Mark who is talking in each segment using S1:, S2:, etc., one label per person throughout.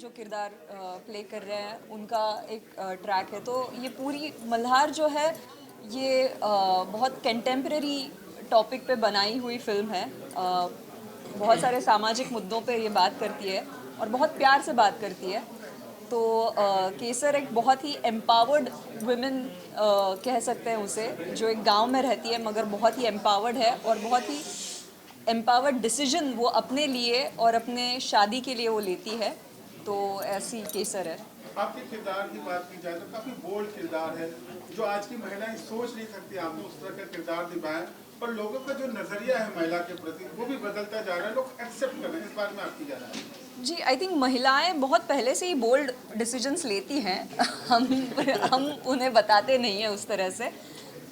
S1: जो किरदार प्ले कर रहे हैं उनका एक ट्रैक है। तो ये पूरी मल्हार जो है ये बहुत कंटेम्प्रेरी टॉपिक पे बनाई हुई फिल्म है। बहुत सारे सामाजिक मुद्दों पे ये बात करती है और बहुत प्यार से बात करती है। तो केसर एक बहुत ही एम्पावर्ड वुमेन कह सकते हैं उसे, जो एक गांव में रहती है मगर बहुत ही एम्पावर्ड है और बहुत ही एम्पावर्ड डिसीजन वो अपने लिए और अपने शादी के लिए वो लेती है। तो ऐसी केसर है।
S2: आपके किरदार की बात की जाए तो काफी बोल्ड किरदार है, जो आज की महिलाएं सोच नहीं सकती आपने उस तरह का किरदार निभाया, और लोगों का जो नजरिया है महिला के प्रति वो भी बदलता जा रहा है, लोग एक्सेप्ट कर रहे हैं। इस बारे में आपकी क्या राय है?
S1: जी, आई थिंक महिलाएं बहुत पहले से ही बोल्ड डिसीजंस लेती हैं। हम उन्हें बताते नहीं हैं उस तरह से।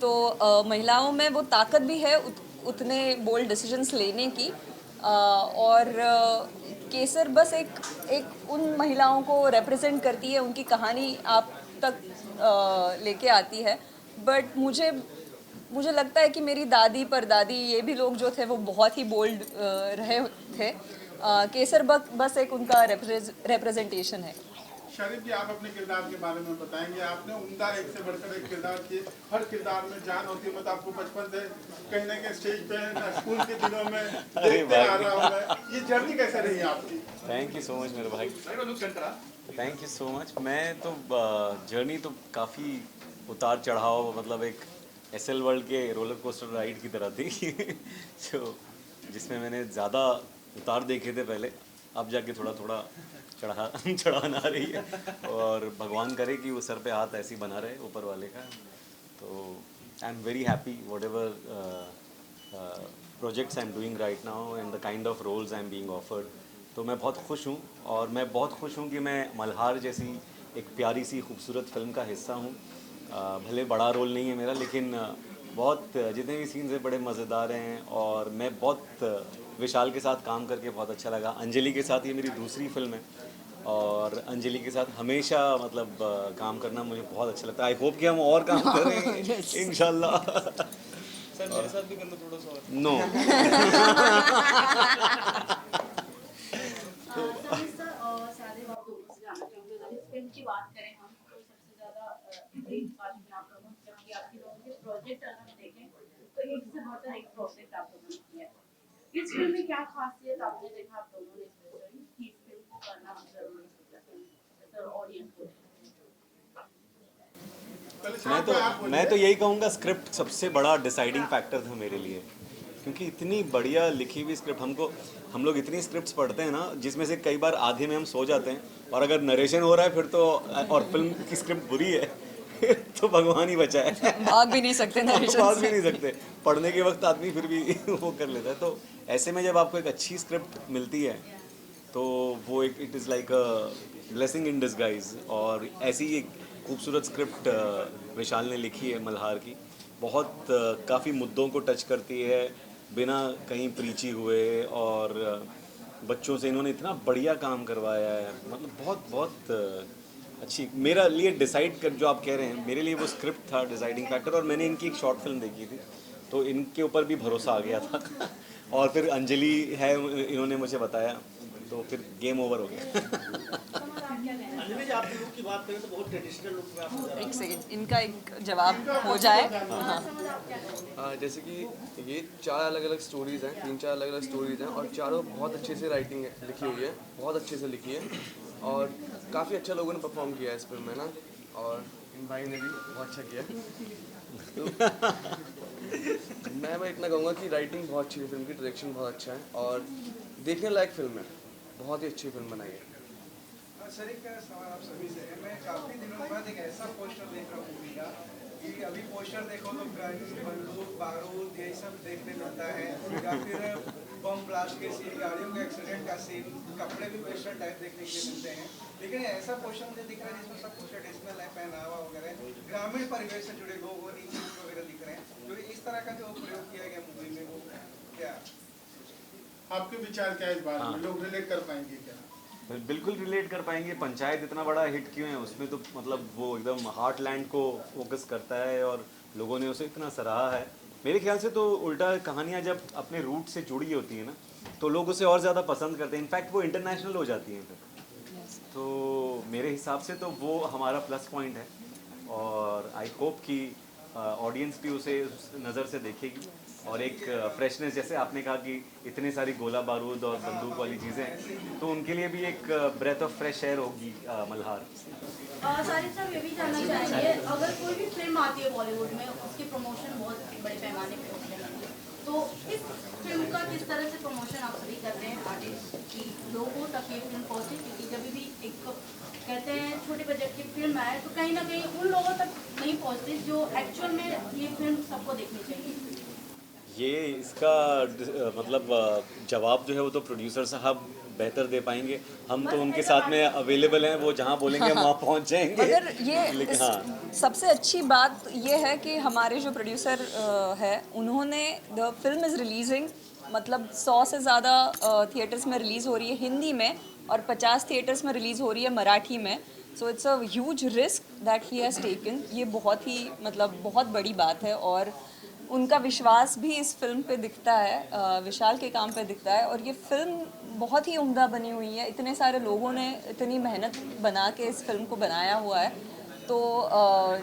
S1: तो महिलाओं में वो ताकत भी है उतने बोल्ड डिसीजंस लेने की। और केसर बस एक उन महिलाओं को रिप्रेजेंट करती है, उनकी कहानी आप तक लेके आती है। बट मुझे लगता है कि मेरी दादी परदादी ये भी लोग जो थे वो बहुत ही बोल्ड रहे थे। केसर बस एक उनका रिप्रेजेंटेशन है।
S2: शरीफ जी, आप अपने किरदार के बारे में बताएंगे। आपने उम्दा एक से बढ़कर एक किरदार किए, हर किरदार में जान होती है। मतलब आपको बचपन से कहीं ना कहीं स्टेज पे स्कूल के दिनों में देखते आ रहा हूँ मैं, ये जर्नी कैसे रही है आपकी?
S3: थैंक यू सो मच मेरे भाई, थैंक यू सो मच। मैं तो जर्नी तो काफ़ी उतार चढ़ाव, मतलब एक एसएल वर्ल्ड के रोलर कोस्टर राइड की तरह थी। तो जिसमें मैंने ज़्यादा उतार देखे थे पहले, अब जाके थोड़ा थोड़ा चढ़ान आ रही है। और भगवान करे कि वो सर पे हाथ ऐसी बना रहे ऊपर वाले का। तो I am very happy whatever projects I am doing right now and the kind of roles I am being offered. तो मैं बहुत खुश हूँ, और मैं बहुत खुश हूँ कि मैं मल्हार जैसी एक प्यारी सी खूबसूरत फिल्म का हिस्सा हूँ। भले बड़ा रोल नहीं है मेरा, लेकिन बहुत जितने भी सीन्स हैं बड़े मज़ेदार हैं, और मैं बहुत विशाल के साथ काम करके बहुत अच्छा लगा। अंजलि के साथ ये मेरी दूसरी फिल्म है, और अंजलि के साथ हमेशा मतलब काम करना मुझे बहुत अच्छा लगता है। आई होप कि हम और काम करें इंशाल्लाह।
S4: सर मेरे साथ भी कर लो थोड़ा सा और।
S3: नो।
S5: शादी बात दोनों से जानना चाहूंगी। अगर इस फिल्म की बात करें हम, तो सबसे ज्यादा ब्रेकफास्ट में आप लोगों से कि आपके लोगों के प्रोजेक्ट अगर देखें तो एक से बढ़कर एक प्रोजेक्ट आप लोगों ने किया है। इस फिल्म में क्या खासियत आपने देखा आप लोगों ने स्पेशली कि इस फिल्म को करना जरूरी है ऑडियंस को?
S3: मैं तो यही कहूँगा, स्क्रिप्ट सबसे बड़ा डिसाइडिंग फैक्टर था मेरे लिए, क्योंकि इतनी बढ़िया लिखी हुई स्क्रिप्ट। हम लोग इतनी स्क्रिप्ट्स पढ़ते हैं ना, जिसमें से कई बार आधे में हम सो जाते हैं, और अगर नरेशन हो रहा है फिर तो, और फिल्म की स्क्रिप्ट बुरी है, फिर तो भगवान ही बचा है।
S1: भाग भी नहीं सकते नरेशन
S3: भाग भी
S1: से।
S3: नहीं सकते। पढ़ने के वक्त आदमी फिर भी वो कर लेता है। तो ऐसे में जब आपको एक अच्छी स्क्रिप्ट मिलती है तो वो एक it is like a blessing in disguise. और ऐसी एक खूबसूरत स्क्रिप्ट विशाल ने लिखी है मल्हार की। बहुत काफ़ी मुद्दों को टच करती है बिना कहीं प्रीची हुए, और बच्चों से इन्होंने इतना बढ़िया काम करवाया है। मतलब बहुत बहुत अच्छी मेरा लिए डिसाइड कर, जो आप कह रहे हैं, मेरे लिए वो स्क्रिप्ट था डिसाइडिंग फैक्टर। और मैंने इनकी एक शॉर्ट फिल्म देखी थी, तो इनके ऊपर भी भरोसा आ गया था। और फिर अंजलि है, इन्होंने मुझे बताया, तो फिर गेम ओवर हो गया।
S4: अंजलि जी, आपके लुक की बात करें तो बहुत ट्रेडिशनल लुक में आप नजर आ रहे
S1: एक सेकेंड, इनका एक जवाब हो जाए। हाँ।
S6: जैसे कि ये 4 अलग अलग स्टोरीज़ हैं, 3-4 अलग अलग स्टोरीज़ हैं, और चारों बहुत अच्छे से राइटिंग लिखी हुई है, बहुत अच्छे से लिखी है, और काफ़ी अच्छा लोगों ने परफॉर्म किया है इस फिल्म में ना, और इन भाई ने भी बहुत अच्छा किया। तो मैं इतना कहूँगा कि राइटिंग बहुत अच्छी है फिल्म की, डायरेक्शन बहुत अच्छा है, और देखने लायक फिल्म है, बहुत ही अच्छी फिल्म बनाई है।
S7: सर एक सवाल आप सभी से है। मैं काफ़ी दिनों बाद एक ऐसा पोस्टर देख रहा हूँ मूवी का कि अभी पोस्टर देखो तो बंदूक बारूद यही सब देखने मिलता है, या फिर बम ब्लास्ट के सीन, गाड़ियों के एक्सीडेंट का सीन, कपड़े भी वेस्टर्न टाइप देखने के लिए मिलते हैं। लेकिन ऐसा पोस्टर मुझे दिख रहा है जिसमें सब कुछ ट्रेडिशनल है, पहनावा वगैरह, ग्रामीण परिवेश से जुड़े लोग और वगैरह दिख रहे हैं। तो इस तरह का जो प्रयोग किया गया मूवी में, वो क्या
S2: आपके विचार क्या है इस बारे में? लोग रिलेट कर पाएंगे क्या?
S3: बिल्कुल रिलेट कर पाएंगे। पंचायत इतना बड़ा हिट क्यों है, उसमें तो मतलब वो एकदम हार्टलैंड को फोकस करता है, और लोगों ने उसे इतना सराहा है। मेरे ख्याल से तो उल्टा, कहानियाँ जब अपने रूट से जुड़ी होती है ना, तो लोग उसे और ज़्यादा पसंद करते हैं। इनफैक्ट वो इंटरनेशनल हो जाती हैं फिर। तो मेरे हिसाब से तो वो हमारा प्लस पॉइंट है और आई होप कि ऑडियंस भी उसे उस नज़र से देखेगी और एक फ्रेशनेस, जैसे आपने कहा कि इतने सारी गोला बारूद और बंदूक वाली चीज़ें, तो उनके लिए भी एक ब्रेथ ऑफ फ्रेश एयर होगी मल्हार।
S5: सारिद साहब ये भी जानना चाहेंगे, अगर कोई भी फिल्म आती है बॉलीवुड में, उसकी प्रमोशन बहुत बड़े पैमाने पे होती है, तो इस फिल्म का किस तरह से प्रमोशन आप सभी करते हैं आर्टिस्ट की, लोगों तक ये फिल्म पहुँचे? क्योंकि जब भी एक कहते हैं छोटे बजट की फिल्म आए तो कहीं ना कहीं उन लोगों तक नहीं पहुँचती जो एक्चुअल में ये फिल्म सबको देखनी चाहिए।
S3: ये इसका मतलब जवाब जो है वो तो प्रोड्यूसर साहब बेहतर दे पाएंगे। हम तो उनके साथ में अवेलेबल हैं, वो जहाँ बोलेंगे हम वहाँ पहुँच जाएंगे।
S1: मगर ये
S3: लेकिन हाँ,
S1: सबसे अच्छी बात ये है कि हमारे जो प्रोड्यूसर है उन्होंने द फिल्म इज़ रिलीजिंग, मतलब 100 से ज़्यादा थिएटर्स में रिलीज़ हो रही है हिंदी में और 50 थिएटर्स में रिलीज़ हो रही है मराठी में। So it's a huge risk that he has taken. ये बहुत ही मतलब बहुत बड़ी बात है और उनका विश्वास भी इस फिल्म पे दिखता है, विशाल के काम पे दिखता है। और ये फिल्म बहुत ही उम्दा बनी हुई है, इतने सारे लोगों ने इतनी मेहनत बना के इस फिल्म को बनाया हुआ है। तो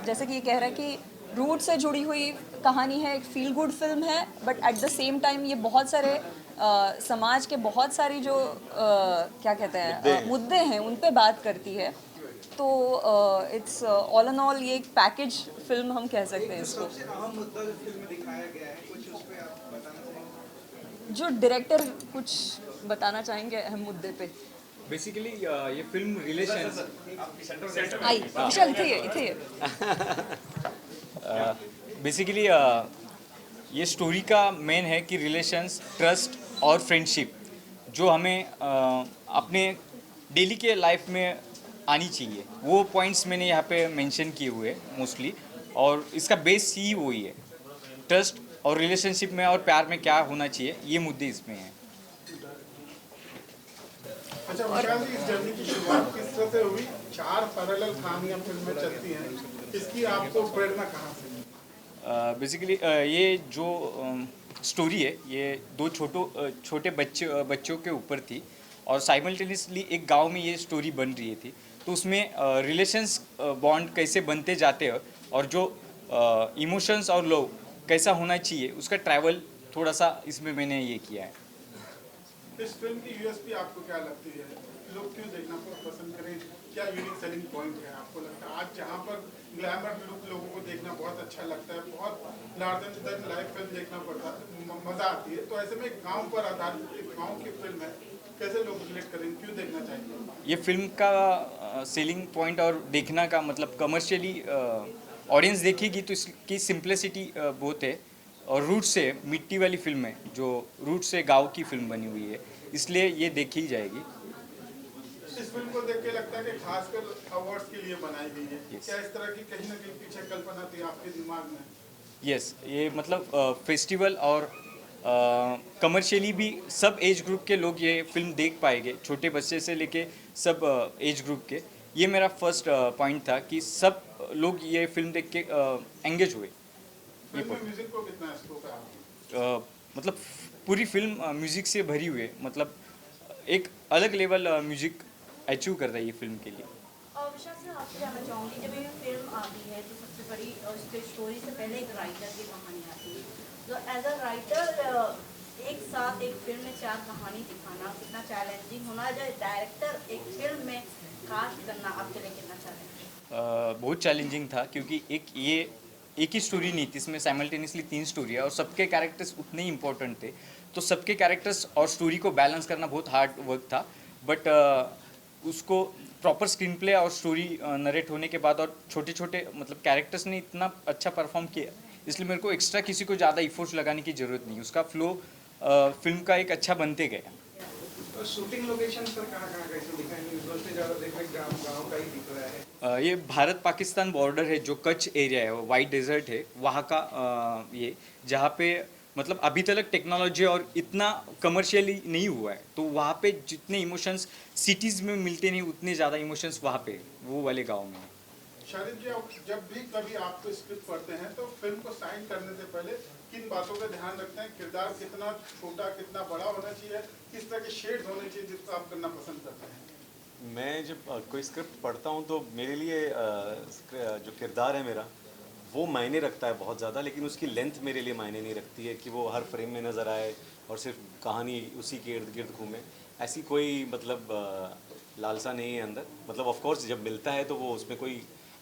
S1: जैसे कि ये कह रहा है कि रूट से जुड़ी हुई कहानी है, एक फील गुड फिल्म है, but at the same time ये बहुत सारे समाज के बहुत सारी जो क्या कहते हैं मुद्दे हैं उन पे बात करती है। तो इट्स ऑल एंड ऑल ये एक पैकेज फिल्म हम कह सकते हैं इसको।
S7: सबसे अहम मुद्दा जो फिल्म में दिखाया गया है, कुछ उस पे आप बताना चाहेंगे?
S1: जो डायरेक्टर कुछ बताना चाहेंगे अहम मुद्दे पे?
S8: बेसिकली ये फिल्म रिलेशंस
S1: आई विशाल इथे ये
S8: बेसिकली ये स्टोरी का मेन है कि रिलेशंस, ट्रस्ट और फ्रेंडशिप जो हमें अपने डेली के लाइफ में आनी चाहिए, वो पॉइंट्स मैंने यहाँ पे मेंशन किए हुए मोस्टली। और इसका बेस ही वही है, ट्रस्ट और रिलेशनशिप में और प्यार में क्या होना चाहिए, ये मुद्दे इसमें हैं।
S2: अच्छा विशाल जी, इस जर्नी की शुरुआत किस तरह से हुई? 4 पैरेलल कहानियां फिल्म में चलती हैं, इसकी आपको प्रेरणा कहाँ से?
S8: बेसिकली ये जो स्टोरी है ये दो छोटे बच्चों के ऊपर थी और साइमल्टेनियसली एक गांव में ये स्टोरी बन रही थी। तो उसमें रिलेशंस बॉन्ड कैसे बनते जाते हैं और जो इमोशंस और लव कैसा होना चाहिए उसका ट्रैवल थोड़ा सा इसमें मैंने ये किया है।
S2: इस फिल्म की यूएसपी आपको क्या लगती है? लोग क्यों देखना पसंद करें? क्या यूनिक सेलिंग पॉइंट है आपको लगता है? आज जहाँ पर ग्लैमर लुक लोगों को देखना बहुत अच्छा लगता है, बहुत लार्जर देन लाइफ फिल्म देखना पड़ता है, मज़ा आती है, तो ऐसे में गांव पर आधारित एक गांव की फिल्म है, कैसे लोग रिलेट करें, क्यों देखना चाहिए?
S8: ये फिल्म का सेलिंग पॉइंट और देखना का मतलब कमर्शियली ऑडियंस देखेगी तो इसकी सिंप्लिसिटी बहुत है और रूट से मिट्टी वाली फिल्म है, जो रूट से गांव की फिल्म बनी हुई है, इसलिए ये देखी जाएगी।
S2: इस फिल्म को देख के लगता है कि खासकर अवार्ड्स के लिए बनाई गई है।
S8: Yes.
S2: क्या इस तरह की कहीं ना कहीं पीछे कल्पना थी आपके दिमाग में?
S8: यस, ये मतलब फेस्टिवल और कमर्शियली भी सब एज ग्रुप के लोग ये फिल्म देख पाएंगे, छोटे बच्चे से लेके सब एज ग्रुप के। ये मेरा फर्स्ट पॉइंट था कि सब लोग ये फिल्म देख के एंगेज हुए।
S2: फिल्म में म्यूजिक को कितना स्कोप है आपको?
S8: मतलब पूरी फिल्म म्यूज़िक से भरी हुई है, मतलब एक अलग लेवल म्यूज़िक अचीव कर रहा है ये फिल्म के लिए।
S5: विशाल से आपसे जानना चाहूँगी, जब ये फिल्म आती है तो सबसे बड़ी उसके स्टोरी से पहले एक राइटर की कहानी आती है, तो एज अ राइटर एक साथ एक फिल्म में 4 कहानी दिखाना कितना चैलेंजिंग होना, जो डायरेक्टर एक फिल्म में कास्ट करना आपके लिए कितना चैलेंजिंग?
S8: बहुत चैलेंजिंग था क्योंकि एक ही स्टोरी नहीं थी, इसमें साइमल्टेनियसली 3 स्टोरी है और सबके कैरेक्टर्स उतने ही इंपॉर्टेंट थे, तो सबके कैरेक्टर्स और स्टोरी को बैलेंस करना बहुत हार्ड वर्क था। बट उसको प्रॉपर स्क्रीन प्ले और स्टोरी नरेट होने के बाद और छोटे छोटे मतलब कैरेक्टर्स ने इतना अच्छा परफॉर्म किया, इसलिए मेरे को एक्स्ट्रा किसी को ज़्यादा इफोर्ट्स लगाने की ज़रूरत नहीं, उसका फ्लो फिल्म का एक अच्छा बनते गया।
S7: तो शूटिंग लोकेशन पर कहाँ कैसे दिखाएंगे? दोस्तों ज़्यादा देख रहे गाँव का ही दिख रहा है।
S8: ये भारत पाकिस्तान बॉर्डर है, जो कच्छ एरिया है, वाइट डेजर्ट है, वहाँ का ये जहाँ पे मतलब अभी तक टेक्नोलॉजी और इतना कमर्शियली नहीं हुआ है, तो वहाँ पे जितने इमोशंस सिटीज़ में मिलते नहीं उतने ज़्यादा इमोशंस वहाँ पे वो वाले गांव में।
S2: शारिद जी, आप जब भी कभी आप तो स्क्रिप्ट पढ़ते हैं तो फिल्म को साइन करने से पहले किन बातों का ध्यान रखते हैं? किरदार कितना छोटा कितना बड़ा होना चाहिए, किस तरह के शेड्स होने चाहिए जिसको आप करना पसंद करते हैं?
S3: मैं जब कोई स्क्रिप्ट पढ़ता हूँ तो मेरे लिए जो किरदार है मेरा वो मायने रखता है बहुत ज़्यादा, लेकिन उसकी लेंथ मेरे लिए मायने नहीं रखती है कि वो हर फ्रेम में नज़र आए और सिर्फ कहानी उसी के इर्द गिर्द घूमे। ऐसी कोई मतलब लालसा नहीं है अंदर। मतलब ऑफ कोर्स जब मिलता है तो वो उसमें कोई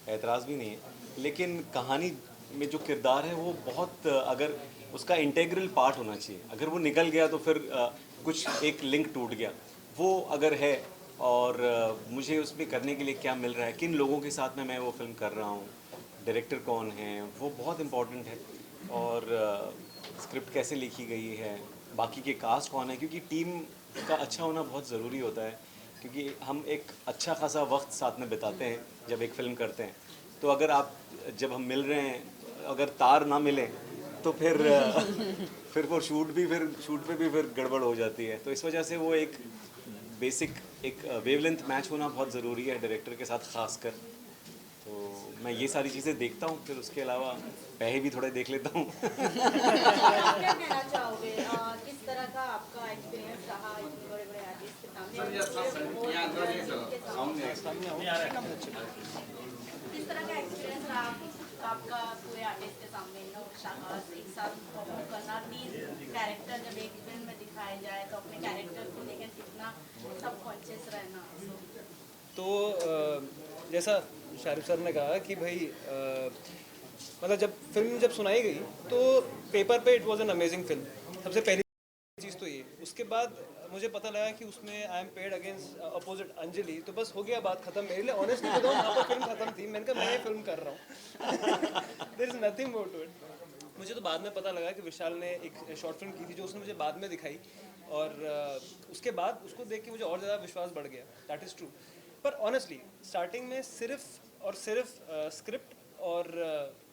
S3: एतराज़ भी नहीं है, लेकिन कहानी में जो किरदार है वो बहुत अगर उसका इंटेग्रल पार्ट होना चाहिए। अगर वो निकल गया तो फिर कुछ एक लिंक टूट गया। वो अगर है और मुझे उसमें करने के लिए क्या मिल रहा है, किन लोगों के साथ में मैं वो फिल्म कर रहा हूँ, डायरेक्टर कौन है, वो बहुत इम्पोर्टेंट है। और स्क्रिप्ट कैसे लिखी गई है, बाकी के कास्ट कौन है, क्योंकि टीम का अच्छा होना बहुत ज़रूरी होता है। क्योंकि हम एक अच्छा खासा वक्त साथ में बिताते हैं जब एक फ़िल्म करते हैं। तो अगर आप जब हम मिल रहे हैं अगर तार ना मिले तो फिर वो शूट पे भी फिर गड़बड़ हो जाती है। तो इस वजह से वो एक बेसिक एक वेवलेंथ मैच होना बहुत ज़रूरी है डायरेक्टर के साथ खासकर। तो मैं ये सारी चीज़ें देखता हूँ, फिर उसके अलावा पैसे भी थोड़े देख लेता हूँ।
S5: क्या कहना चाहोगे किस तरह का आपका एक्सपीरियंस रहा इतने बड़े बड़े आर्टिस्ट के सामने किस तरह का एक्सपीरियंस रहा आपका पूरे आर्टिस्ट के सामने शाबाश एक साथ परफॉर्म करना 30 कैरेक्टर जब एक फिल्म में दिखाए जाए तो अपने कैरेक्टर को लेकर कितना सबकॉन्शियस रहना।
S9: तो जैसा शाहरुख सर ने कहा कि भाई मतलब जब फिल्म जब सुनाई गई तो पेपर पे it was an amazing film. सबसे पहली चीज़ तो ये, उसके बाद मुझे पता लगा कि उसमें I am paid against opposite Anjali, तो बस हो गया बात खत्म मेरे लिए। ऑनेस्टली बताऊँ वहाँ पर फिल्म खत्म थी, मैंने कहा मैं ये फिल्म कर रहा हूँ। There is nothing more to it. मुझे तो बाद में पता लगा कि विशाल ने एक शॉर्ट फिल्म की थी जो उसने मुझे बाद में दिखाई, और उसके बाद उसको देख के मुझे और ज़्यादा विश्वास बढ़ गया। That is true. पर ऑनेस्टली स्टार्टिंग में सिर्फ और सिर्फ स्क्रिप्ट और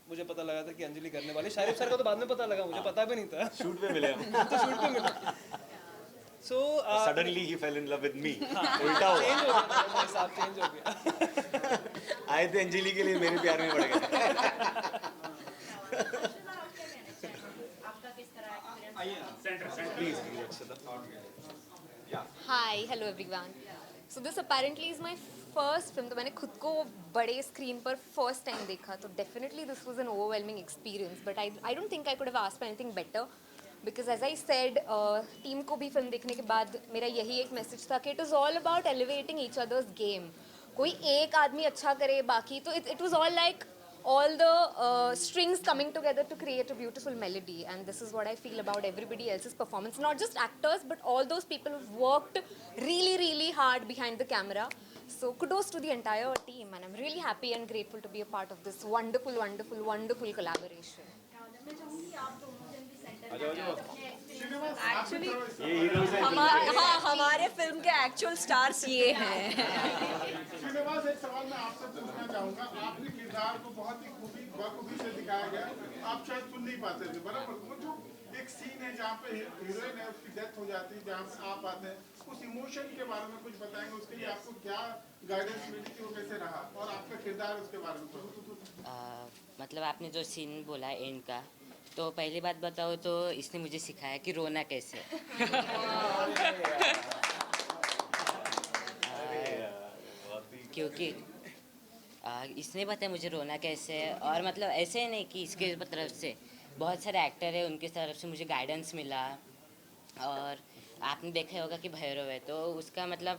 S9: मुझे पता लगा था कि अंजलि करने वाली। शाहरुख सर का तो बाद में पता लगा, मुझे पता भी नहीं था।
S3: शूट पे मिले हम।
S9: तो शूट पे मिला। So
S3: suddenly he fail in love with me. उल्टा हो
S9: चेंज हो गया, मेरा हिसाब चेंज हो गया।
S3: आए थे अंजलि के लिए, मेरे प्यार में पड़ गए।
S5: आपका किस तरह experience
S3: please.
S10: Hi, hello everyone. So this apparently is my first film. तो मैंने खुद को बड़े स्क्रीन पर फर्स्ट टाइम देखा, तो definitely this was an overwhelming experience, but I don't think I could have asked for anything better, because as I said team को भी फिल्म देखने के बाद मेरा यही एक मैसेज था कि it is all about elevating each others game. कोई एक आदमी अच्छा करे, बाकी तो it was all like all the strings coming together to create a beautiful melody, and this is what I feel about everybody else's performance, not just actors but all those people who've worked really really hard behind the camera. So kudos to the entire team, and I'm really happy and grateful to be a part of this wonderful wonderful wonderful collaboration.
S5: मैं चाहूंगी आप दोनों जन भी centre में अपने experience
S1: actually हमारे film के एक्चुअल स्टार्स ये हैं।
S2: श्रीनिवास, एक सवाल मैं आपसे पूछना चाहूंगा। आपके किरदार को बहुत ही बखूबी से दिखाया गया। आप शायद सुन नहीं पाते थे, बराबर। वो जो एक सीन है जहाँ पे हीरोइन है, उसकी डेथ हो जाती है, जहाँ पे आप आते हैं, उस इमोशन के बारे में कुछ बताएंगे? उसके लिए आपको क्या गाइडेंस मिली थी, वो कैसे रहा, और आपका किरदार उसके बारे में?
S11: मतलब आपने जो सीन बोला एंड का, तो पहली बात बताओ तो इसने मुझे सिखाया कि रोना कैसे। क्योंकि इसने बताया मुझे रोना कैसे है, और मतलब ऐसे ही नहीं कि इसके तरफ से बहुत सारे एक्टर है उनकी तरफ से मुझे गाइडेंस मिला। और आपने देखा होगा कि भैरव है, तो उसका मतलब